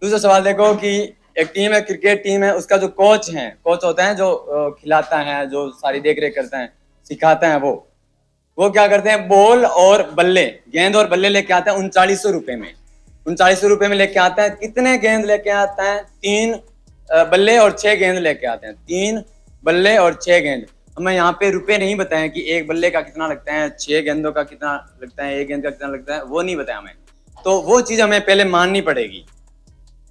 दूसरा सवाल देखो कि एक टीम है, क्रिकेट टीम है, उसका जो कोच है, कोच होता है जो खिलाता है, जो सारी देख रेख करता है, सिखाता है, वो क्या करते हैं, बॉल और बल्ले, गेंद और बल्ले लेके आते हैं 3900 रुपए में। 3900 रुपए में लेके आता है। कितने गेंद लेके आता है? 3 बल्ले और 6 गेंद लेके आते हैं। 3 बल्ले और 6 गेंद। हमें यहाँ पे रुपए नहीं बताए कि एक बल्ले का कितना लगता है, 6 गेंदों का कितना लगता है, एक गेंद का कितना लगता है, वो नहीं बताया हमें। तो वो चीज हमें पहले माननी पड़ेगी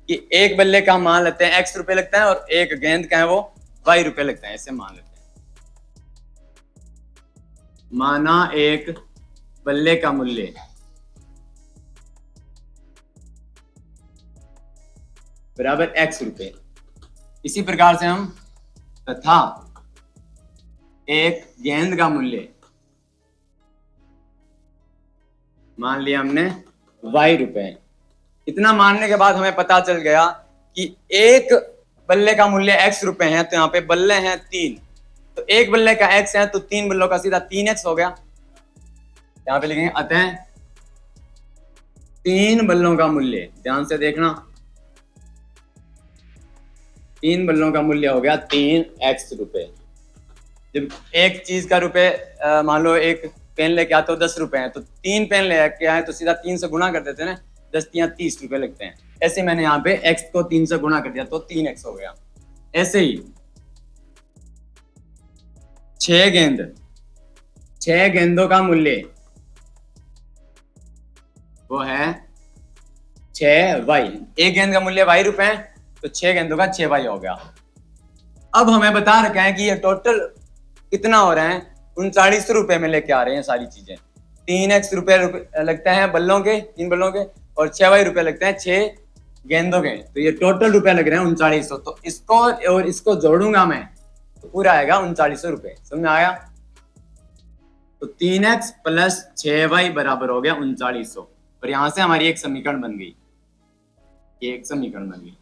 कि एक बल्ले का मान लेते हैं x रुपए लगता है और एक गेंद का है वो y रुपए लगता है, ऐसे मान लेते हैं। माना एक बल्ले का मूल्य बराबर x रुपए। इसी प्रकार से हम तथा एक गेंद का मूल्य मान लिया हमने y रुपए। इतना मानने के बाद हमें पता चल गया कि एक बल्ले का मूल्य x रुपए है, तो यहाँ पे बल्ले हैं 3, तो एक बल्ले का x है तो 3 बल्लों का सीधा 3x हो गया। यहाँ पे लिखेंगे अतः 3 बल्लों का मूल्य, ध्यान से देखना, 3 बल्लों का मूल्य हो गया 3x रुपए। जब एक चीज का रुपए मान लो एक पेन लेके आते हो 10 रुपए है, तो 3 पेन लेके आए तो सीधा 3 से गुणा कर देते हैं ना, 10 तियां 30 रुपए लगते हैं। ऐसे मैंने यहाँ पे x को 3 से गुणा कर दिया तो 3x हो गया। ऐसे ही 6 गेंदों का मूल्य वो है 6y। एक गेंद का मूल्य y रुपए है, तो 6 गेंदों का 6y हो गया। अब हमें बता रखा है कि ये टोटल कितना हो रहा है, 3900 रुपए में लेके आ रहे हैं सारी चीजें। 3x रुपए लगते हैं बल्लों के, 3 बल्लों के, और 6y रुपए लगते हैं 6 गेंदों के, तो ये टोटल रुपए लग रहे हैं 3900। तो इसको और इसको जोड़ूंगा मैं तो पूरा आएगा 3900 रुपए। समझ में आया? तो 3x प्लस 6y बराबर हो गया 3900, और यहां से हमारी एक समीकरण बन गई, एक समीकरण बन गई।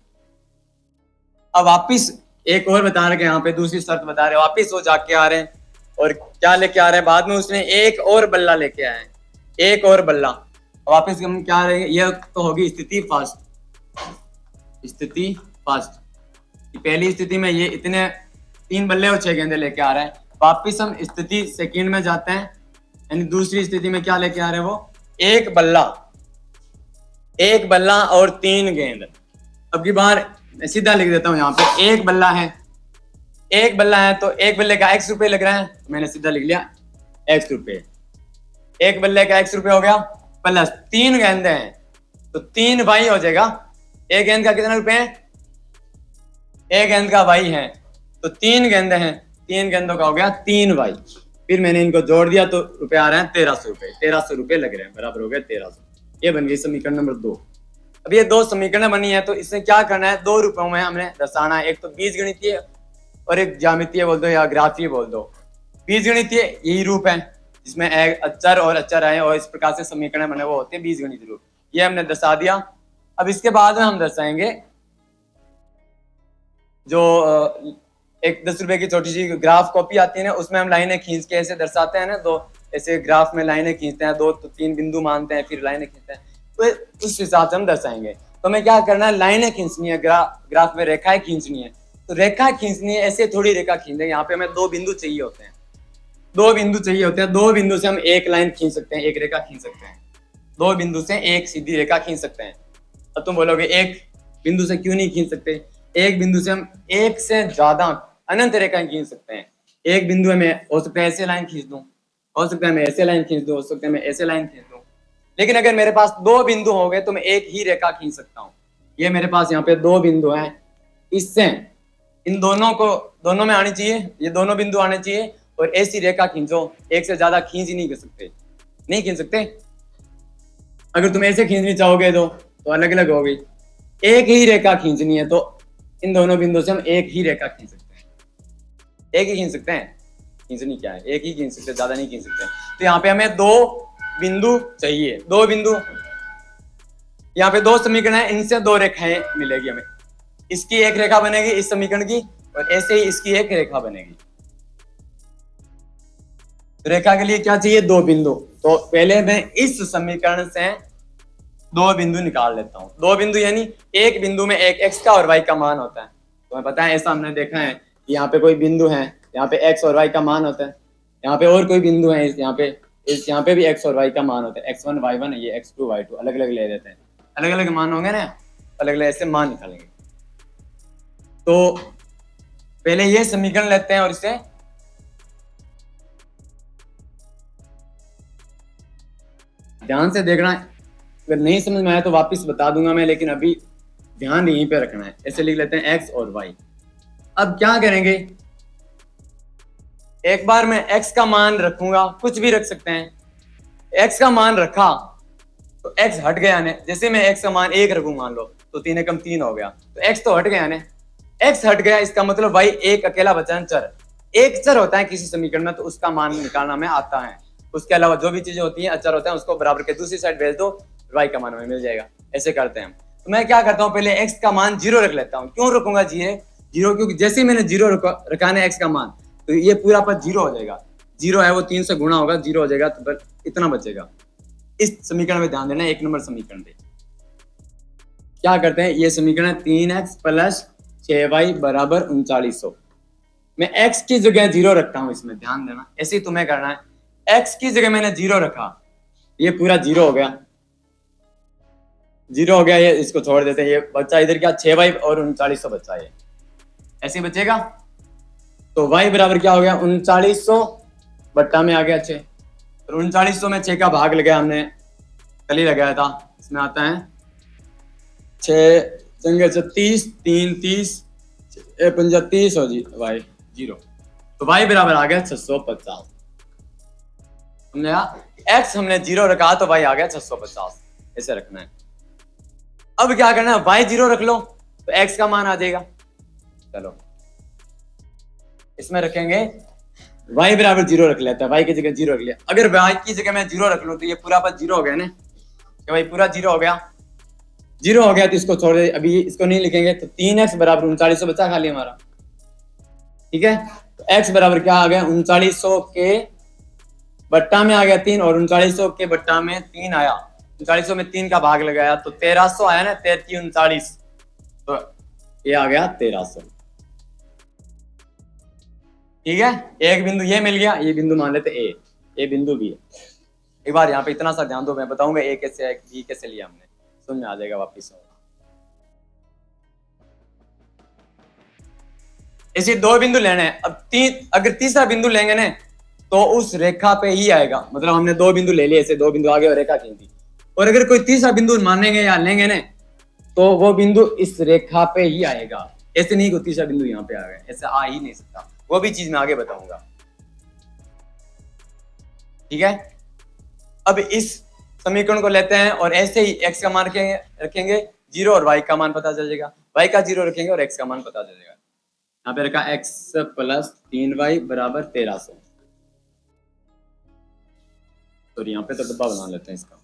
अब वापिस एक और बता रहे हैं, यहाँ पे दूसरी शर्त बता रहे हैं, वापिस वो जाके आ रहे हैं और क्या लेके आ रहे हैं, बाद में उसने एक और बल्ला लेके आए हैं, एक और बल्ला। वापिस हम क्या रहे, ये तो होगी स्थिति फर्स्ट। स्थिति फर्स्ट, पहली स्थिति में ये इतने 3 बल्ले और 6 गेंदे लेके आ रहे हैं। वापिस हम स्थिति सेकंड में जाते हैं, यानी दूसरी स्थिति में क्या लेके आ रहे हैं, वो एक बल्ला और 3 गेंद। अब की बार सीधा लिख देता हूं, यहाँ पे एक बल्ला है तो एक बल्ले का x रुपए लग रहा है, तो मैंने सीधा लिख लिया x रुपए। एक बल्ले का x रुपए हो गया, प्लस 3 गेंदे हैं तो 3y हो जाएगा। एक गेंद का कितना रुपए है, एक गेंद का y है, तो 3 गेंदे हैं, 3 गेंदों का हो गया 3y। फिर मैंने इनको जोड़ दिया तो रुपए आ रहे हैं 1300 रुपए। 1300 रुपए लग रहे हैं, बराबर हो गया 1300। ये बन गई समीकरण नंबर 2। अब ये 2 समीकरण बनी है, तो इसमें क्या करना है, 2 रुपयों में हमने दर्शाना है। एक तो बीजगणितीय और एक ज्यामितीय बोल दो या ग्राफीय बोल दो। बीजगणितीय यही रूप है जिसमें अचर और अचर आए और इस प्रकार से समीकरण बने, वो होते हैं बीजगणितीय रूप। ये हमने दर्शा दिया। अब इसके बाद में हम दर्शाएंगे जो एक 10 रुपए की छोटी सी ग्राफ कॉपी आती है ना, उसमें हम लाइनें खींच के ऐसे दर्शाते हैं ना, तो ऐसे ग्राफ में लाइनें खींचते हैं, 2 तो 3 बिंदु मानते हैं, फिर लाइनें खींचते हैं, तो उस हिसाब से हम दर्शाएंगे। तो हमें क्या करना है, लाइनें खींचनी है, ग्राफ में रेखाएं खींचनी है। तो रेखा खींचनी है, ऐसे थोड़ी रेखा खींचेंगे। यहाँ पे हमें 2 बिंदु चाहिए होते हैं, 2 बिंदु चाहिए होते हैं। 2 बिंदु से हम एक लाइन खींच सकते हैं, एक रेखा खींच सकते हैं। 2 बिंदु से एक सीधी रेखा खींच सकते हैं। अब तुम बोलोगे एक बिंदु से क्यों नहीं खींच सकते? एक बिंदु से हम एक से ज्यादा अनंत रेखाएं खींच सकते हैं। एक बिंदु में हो सकता है ऐसे लाइन खींच दूं, हो सकता है मैं ऐसे लाइन खींच दूं, हो सकता है मैं ऐसे लाइन खींच दूं। लेकिन अगर मेरे पास 2 बिंदु हो गए तो मैं एक ही रेखा खींच सकता हूँ। ये मेरे पास यहाँ पे 2 बिंदु हैं, इससे इन दोनों में आनी चाहिए, ये दोनों बिंदु आने चाहिए और ऐसी रेखा खींचो। एक से ज्यादा खींच ही नहीं कर सकते, नहीं खींच सकते। अगर तुम ऐसे खींचनी चाहोगे तो अलग अलग हो गई। एक ही रेखा खींचनी है तो इन दोनों बिंदु से हम एक ही रेखा खींच सकते हैं। एक ही खींच सकते हैं, खींचनी क्या है, एक ही खींच सकते, ज्यादा नहीं खींच सकते। तो यहाँ पे हमें 2 बिंदु चाहिए, 2 बिंदु। यहाँ पे 2 समीकरण है, इनसे 2 रेखाएं मिलेगी हमें। इसकी एक रेखा बनेगी इस समीकरण की, और ऐसे ही इसकी एक रेखा बनेगी। तो रेखा के लिए क्या चाहिए, 2 बिंदु। तो पहले मैं इस समीकरण से दो बिंदु निकाल लेता हूँ। दो बिंदु यानी एक बिंदु में एक एक्स का और वाई का मान होता है। तुम्हें पता है, ऐसा हमने देखा है कि यहाँ पे कोई बिंदु है, यहाँ पे एक्स और वाई का मान होता है। यहाँ पे और कोई बिंदु है, यहाँ पे भी एक्स और वाई का मान होता है। x1 y1 ये x2 y2 अलग अलग ले देते हैं, अलग अलग मान होंगे ना, अलग अलग ऐसे मान निकालेंगे। तो पहले ये समीकरण लेते हैं और इसे ध्यान से देखना। अगर नहीं समझ में आया तो वापस बता दूंगा मैं, लेकिन अभी ध्यान यहीं पे रखना है। ऐसे लिख लेते हैं x और y। अब क्या करेंगे, एक बार मैं x का मान रखूंगा, कुछ भी रख सकते हैं। x का मान रखा तो x हट गया ने, जैसे मैं x का मान 1 रखूं मान लो, तो 3 एकम 3 हो गया, तो x तो हट गया ने। x हट गया, इसका मतलब y एक अकेला बचा है चर। एक चर होता है किसी समीकरण में तो उसका मान निकालना में आता है। उसके अलावा जो भी चीजें होती हैं अचर होते हैं, उसको बराबर के दूसरी साइड भेज दो, y का मान हमें मिल जाएगा। ऐसे करते हैं। तो मैं क्या करता हूँ, पहले x का मान 0 रख लेता हूँ। क्यों रखूंगा जीरो, क्योंकि जैसे ही मैंने 0 रखा है x का मान, तो ये पूरा पद 0 हो जाएगा। 0 है वो 3 से गुणा होगा, 0 हो जाएगा, तो इतना बचेगा। इस समीकरण में ध्यान देना, 1 नंबर समीकरण पे क्या करते हैं, ये समीकरण 3x प्लस 6y बराबर 3900। मैं x की जगह 0 रखता हूं, इसमें ध्यान देना, ऐसे ही तुम्हें करना है। x की जगह मैंने 0 रखा, ये पूरा 0 हो गया, 0 हो गया, ये इसको छोड़ देते हैं। ये बच्चा इधर क्या, 6y और 3900 बच्चा, ये ऐसे ही बचेगा। तो y बराबर क्या हो गया, 3900 बट्टा में आ गया 6। तो 3900 में 6 का भाग लगाया हमने, कल ही लगाया था। इसमें आता है 6 चंगे 36, 3 30, 5 30 हो जी, y 0। तो y बराबर आ गया 650। हमने x हमने 0 रखा तो y आ गया 650। ऐसे रखना है। अब क्या करना है, y 0 रख लो तो x का मान आ जाएगा। चलो इसमें रखेंगे y बराबर 0 रख लेता है, y की जगह 0 रख लिया। अगर y की जगह मैं 0 रख लूं तो ये पूरा पद 0 हो गया ना, कि भाई पूरा 0 हो गया। 0 हो गया तो इसको छोड़ दे, अभी इसको नहीं लिखेंगे। तो 3x बराबर 3900 बचा खाली हमारा, ठीक है। तो x बराबर क्या आ गया, 3900 के बट्टा में आ गया 3, और 3900 के बट्टा में 3 आया। 3900 में 3 का भाग लगाया तो 1300 आया ना, 33 39, तो ये आ गया 1300। ठीक है, एक बिंदु ये मिल गया, ये बिंदु मान लेते ए, ये बिंदु भी है। एक बार यहाँ पे इतना सा ध्यान दो, मैं बताऊंगा ए कैसे है, बी कैसे लिया हमने, समझ में आ जाएगा वापिस। ऐसे 2 बिंदु लेने हैं। अब अगर तीसरा बिंदु लेंगे ना तो उस रेखा पे ही आएगा। मतलब हमने 2 बिंदु ले लिए, ऐसे 2 बिंदु आगे और रेखा खींची, और अगर कोई तीसरा बिंदु मानेंगे या लेंगे ना तो वो बिंदु इस रेखा पे ही आएगा। ऐसे नहीं कोई तीसरा बिंदु यहाँ पे आ गया, ऐसे आ ही नहीं सकता। वो भी चीज मैं आगे बताऊंगा, ठीक है। अब इस समीकरण को लेते हैं और ऐसे ही x का मान रखेंगे 0 और y का मान पता चल जाएगा। y का 0 रखेंगे और x का मान पता चल जाएगा। यहाँ पे रखा x प्लस 3y बराबर 1300। तो यहाँ पे तो डब्बा बना लेते हैं इसका।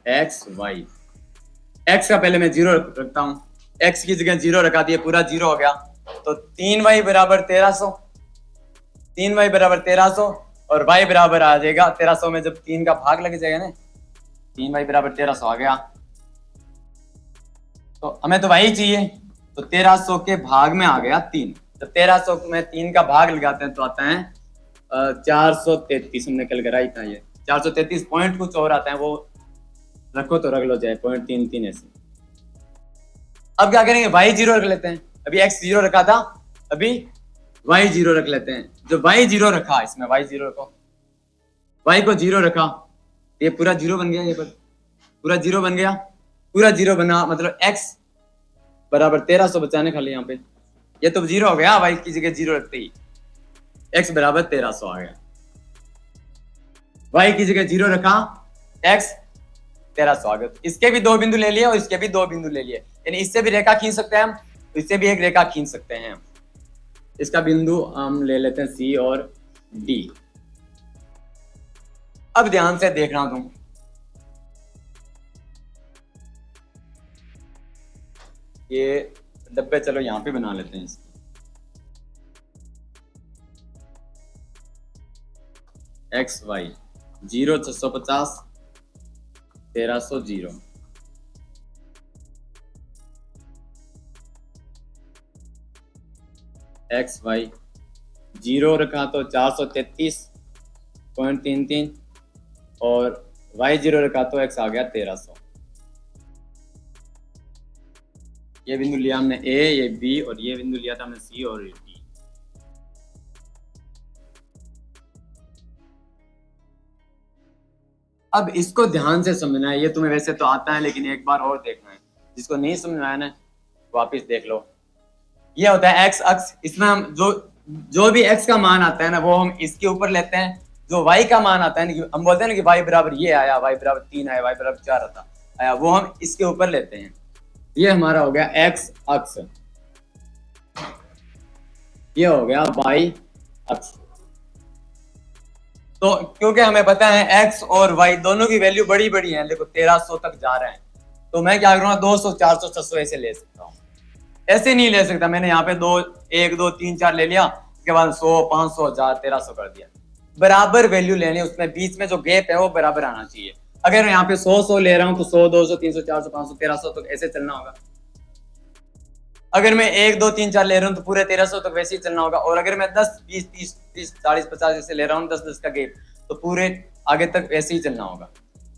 x y, x का पहले मैं 0 रखता हूँ, x की जगह 0 रखा दिया, पूरा 0 हो गया। तो 3y बराबर 1300, 3y बराबर 1300, और y बराबर आ जाएगा 1300 में जब 3 का भाग लग जाएगा ना, 3y बराबर 1300 आ गया। तो हमें तो y चाहिए, तो 1300 के भाग में आ गया 3। जब 1300 में 3 का भाग लगाते हैं तो आता है 433। हमने कल कराई था ये 433 पॉइंट कुछ और आता है, वो रखो तो रख लो चाहे 0.33 ऐसे। अब क्या करेंगे, y 0 रख लेते हैं। अभी x 0 रखा था, अभी y 0 रख लेते हैं। जो y 0 रखा, इसमें y 0 रखो, y को 0 रखा, ये पूरा 0 बन गया, ये पूरा 0 बन गया, पूरा 0 बना, मतलब x बराबर 1300 बचाने खाली यहाँ पे, ये तो 0 हो गया। y की जगह 0 रखते ही x बराबर 1300 आ गया। y की जगह 0 रखा, x 1300 आ गया। इसके भी 2 बिंदु ले लिए और इसके भी 2 बिंदु ले लिए, यानी इससे भी रेखा खींच सकते हैं हम, इससे भी एक रेखा खींच सकते हैं। इसका बिंदु हम ले लेते हैं C और D। अब ध्यान से देखना तुम, ये डब्बे चलो यहाँ पे बना लेते हैं इसको। एक्स वाई 0 650 1300 0 एक्स वाई 0 रखा तो 433.33 और वाई 0 रखा तो एक्स आ गया 1300। ये बिंदु लिया हमने ए, ये बी और ये बिंदु लिया था हमने सी और डी। अब इसको ध्यान से समझना है, ये तुम्हें वैसे तो आता है लेकिन एक बार और देखना है, जिसको नहीं समझ आया ना वापिस देख लो। ये होता है एक्स अक्ष, इसमें हम जो भी एक्स का मान आता है ना वो हम इसके ऊपर लेते हैं। जो वाई का मान आता है ना, हम बोलते हैं ना कि वाई बराबर ये आया, वाई बराबर 3 आया, वाई बराबर 4 आया, वो हम इसके ऊपर लेते हैं। ये हमारा हो गया एक्स अक्ष, ये हो गया वाई अक्ष। तो क्योंकि हमें पता है एक्स और वाई दोनों की वैल्यू बड़ी बड़ी है, देखो 1300 तक जा रहे हैं, तो मैं क्या करूंगा 200 400 600 ऐसे ले सकता हूँ, ऐसे नहीं ले सकता। मैंने यहाँ पे 1 2 3 4 ले लिया, उसके बाद 100 500 1000 1300 कर दिया। बराबर वैल्यू लेनी, उसमें बीच में जो गैप है वो बराबर आना चाहिए। अगर मैं यहाँ पे 100 ले रहा हूँ तो 100 200 300 400 500 1300 तक ऐसे चलना होगा। अगर मैं 1 2 3 4 ले रहा हूँ तो पूरे 1300 तक वैसे ही चलना होगा। और अगर मैं 10 20 30 30 40 50 ऐसे ले रहा हूँ 10 10 का गैप, तो पूरे आगे तक वैसे ही चलना होगा।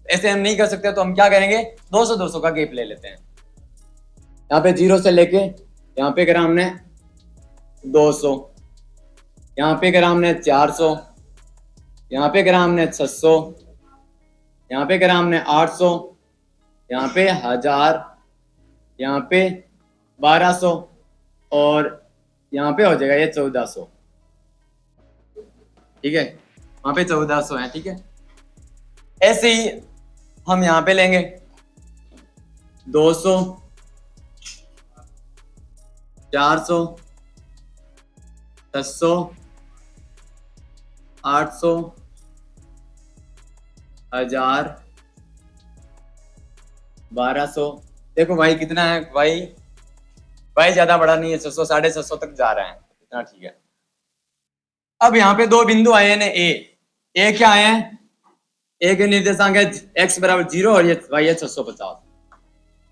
ऐसे हम नहीं कर सकते, तो हम क्या करेंगे 200 200 का गैप ले लेते हैं। यहाँ पे 0 से लेके यहाँ पे करा हमने 200, यहाँ पे करा हमने 400, यहाँ पे करा हमने 600, यहाँ पे करा हमने 800, यहाँ पे 1000, यहाँ पे 1200 और यहाँ पे हो जाएगा ये 1400। ठीक है, वहां पे 1400 है। ठीक है, ऐसे ही हम यहाँ पे लेंगे 200 400 600 800 1000 1200। देखो भाई कितना है, भाई ज्यादा बड़ा नहीं है, 600 650 तक जा रहा है, इतना ठीक है। अब यहाँ पे दो बिंदु आए हैं, ए क्या आए हैं, ए के निर्देशांक है x बराबर 0 और ये y है 650।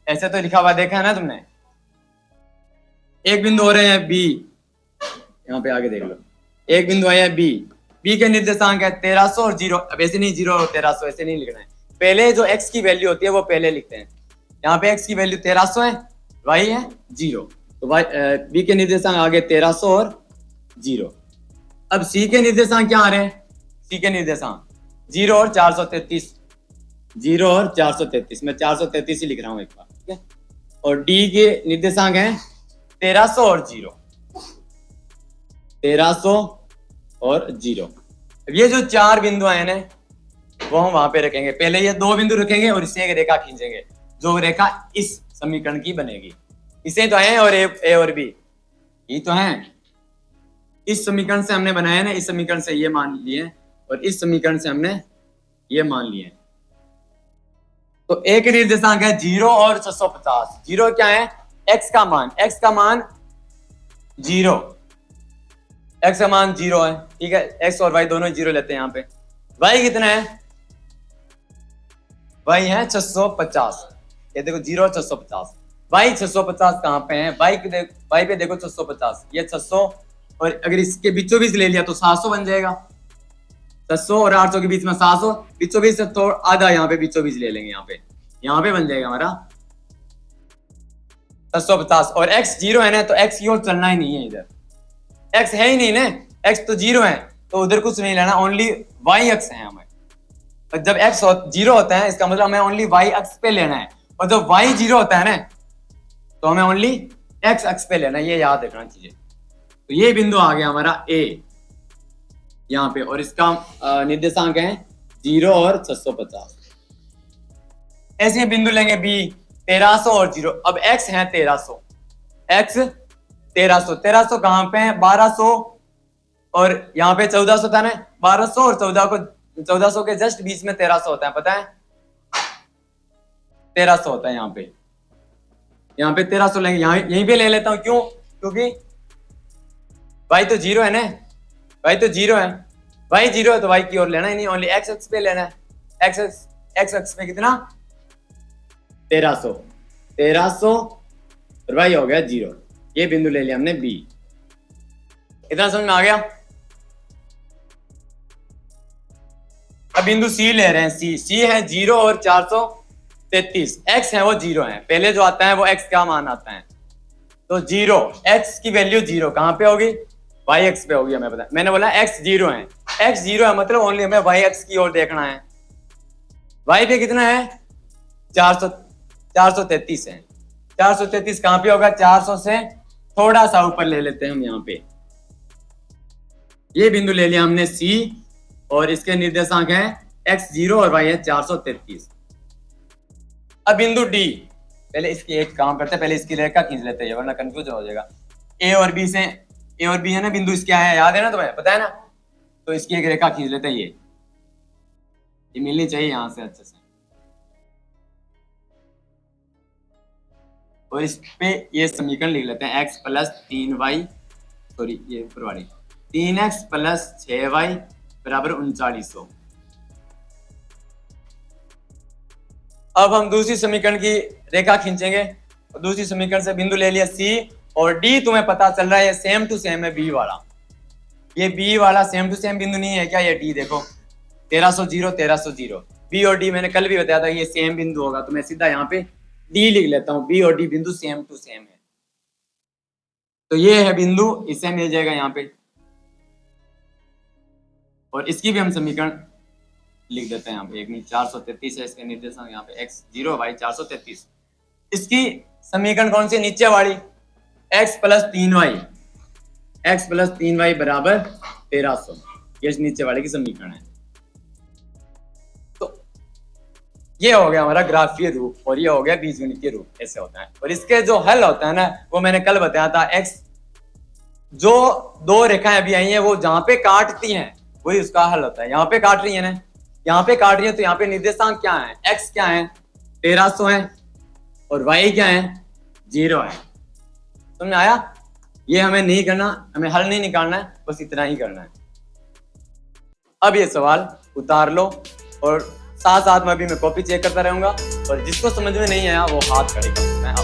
ऐसे तो लिखा हुआ देखा है ना तुमने। एक बिंदु हो रहे हैं बी, यहाँ पे आगे देख लो, एक बिंदु आया है बी के निर्देशांक है 1300 और 0। अब ऐसे नहीं 0 और 1300 ऐसे नहीं लिखना है, पहले जो x की वैल्यू होती है वो पहले लिखते हैं। यहाँ पे x की वैल्यू 1300 है, y है 0, तो बी के निर्देशांक आगे 1300 और 0। अब सी के निर्देशांक क्या आ रहे हैं, सी के निर्देशांक 0 और 433, 0 और 433, मैं 433 ही लिख रहा हूं एक बार। ठीक है, और डी के निर्देशांक हैं 1300 और 0, 1300 और 0। ये जो चार बिंदु आए ना वो हम वहां पे रखेंगे। पहले ये दो बिंदु रखेंगे और इससे एक रेखा खींचेंगे, जो रेखा इस समीकरण की बनेगी। इसे तो है और ए और बी ये तो है, इस समीकरण से हमने बनाया ना, इस समीकरण से ये मान लिए और इस समीकरण से हमने ये मान लिए। तो ए के निर्देशांक है 0 और 650। 0 क्या है, x का मान, x का मान 0, x का मान 0 है। ठीक है, x और y दोनों 0 लेते हैं। यहाँ पे y कितना है, y है 650। ये देखो 0 और 650, y 650 कहाँ पे है, y पे देखो 650, ये 600 और अगर इसके बीचों बीच ले लिया तो 700 बन जाएगा। 600 और 800 के बीच में 700, बीचों बीच से तो आधा यहाँ पे बीचों बीच ले लेंगे, यहाँ पे बन जाएगा हमारा 650। और x 0 है ना, तो x की ओर चलना ही नहीं है, इधर x है ही नहीं ना, x तो 0 है, तो उधर कुछ नहीं लेना, ओनली y अक्ष है हमें। और जब x 0 होता है इसका मतलब हमें ओनली y अक्ष पे लेना है, और जब y 0 होता है ना तो हमें ओनली x अक्ष पे लेना है, ये याद रखना चाहिए। तो ये बिंदु आ गया हमारा a यहाँ पे, और इसका निर्देशांक है 0 और 650। ऐसे बिंदु लेंगे b 1300 और 0। अब x है 1300, x 1300 कहां पे है, 1200 और यहाँ पे 1400 था ना, 1200 और 1400 के जस्ट बीच में 1300 होता है, पता है 1300 होता है यहाँ पे 1300 लेंगे, यहीं पे ले लेता हूं। क्यों, क्योंकि y तो 0 है ना, y तो 0 है, y 0 है तो y की ओर लेना ही नहीं, ओनली x अक्ष पे लेना है। x अक्ष पे कितना 1300 और y हो गया 0। ये बिंदु ले लिया हमने B। इतना समझ में आ गया। अब बिंदु C ले रहे हैं। C है 0 और 433, x है वो 0 है, पहले जो आता है वो x का मान आता है, तो 0 x की वैल्यू 0 कहां पे होगी, y अक्ष पे होगी। हमें पता है, मैंने बोला x 0 है, x 0 है मतलब ओनली हमें y अक्ष की ओर देखना है। y पे कितना है 433 है, 433 कहां पे होगा, 400 से थोड़ा सा ऊपर ले लेते हैं हम यहाँ पे। ये बिंदु ले लिया हमने C और इसके निर्देशांक है x 0 और y है 433। अब बिंदु D, पहले इसकी एक काम करते हैं, पहले इसकी रेखा खींच लेते हैं वरना कंफ्यूज हो जाएगा। A और B है ना बिंदु, इसके है याद है ना, तुम्हें पता है ना, तो इसकी एक रेखा खींच लेते हैं। ये मिलनी चाहिए यहां से अच्छे से, और इस पे ये समीकरण लिख लेते हैं x प्लस 3y, सॉरी ये ऊपर वाली 3x प्लस 6y बराबर 3900। अब हम दूसरी समीकरण की रेखा खींचेंगे, और दूसरी समीकरण से बिंदु ले लिया C और D, तुम्हें पता चल रहा है ये सेम टू सेम है B वाला, ये B वाला सेम टू सेम बिंदु नहीं है क्या, ये D देखो 1300 1300 B और D मैंने कल भी बताया था ये सेम बिंदु होगा, तो मैं सीधा यहाँ पे D लिख लेता हूँ, B और D बिंदु सेम टू सेम है, तो ये है बिंदु, इससे मिल जाएगा यहाँ पे, और इसकी भी हम समीकरण लिख देते हैं यहाँ पे। 433 है इसके निर्देशांक, यहाँ पे x 0 y 433। इसकी समीकरण कौन सी, नीचे वाली x प्लस 3y बराबर 1300, ये नीचे वाले की समीकरण है। तो ये हो गया हमारा ग्राफीय रूप, और ये हो गया बीजगणितीय रूप, ऐसे होता है। और इसके जो हल होता है ना, वो मैंने कल बताया था, x जो दो रेखाएं अभी आई हैं वो जहां पे काटती हैं वही उसका हल होता है। यहाँ पे काट रही है ना, यहाँ पे काट रही है, तो यहाँ पे निर्देशांक क्या है, x क्या है 1300 है और y क्या है 0 है। समझ में आया। ये हमें नहीं करना, हमें हल नहीं निकालना है, बस इतना ही करना है। अब ये सवाल उतार लो, और साथ साथ में भी मैं कॉपी चेक करता रहूंगा, और जिसको समझ में नहीं आया वो हाथ करेगा। मैं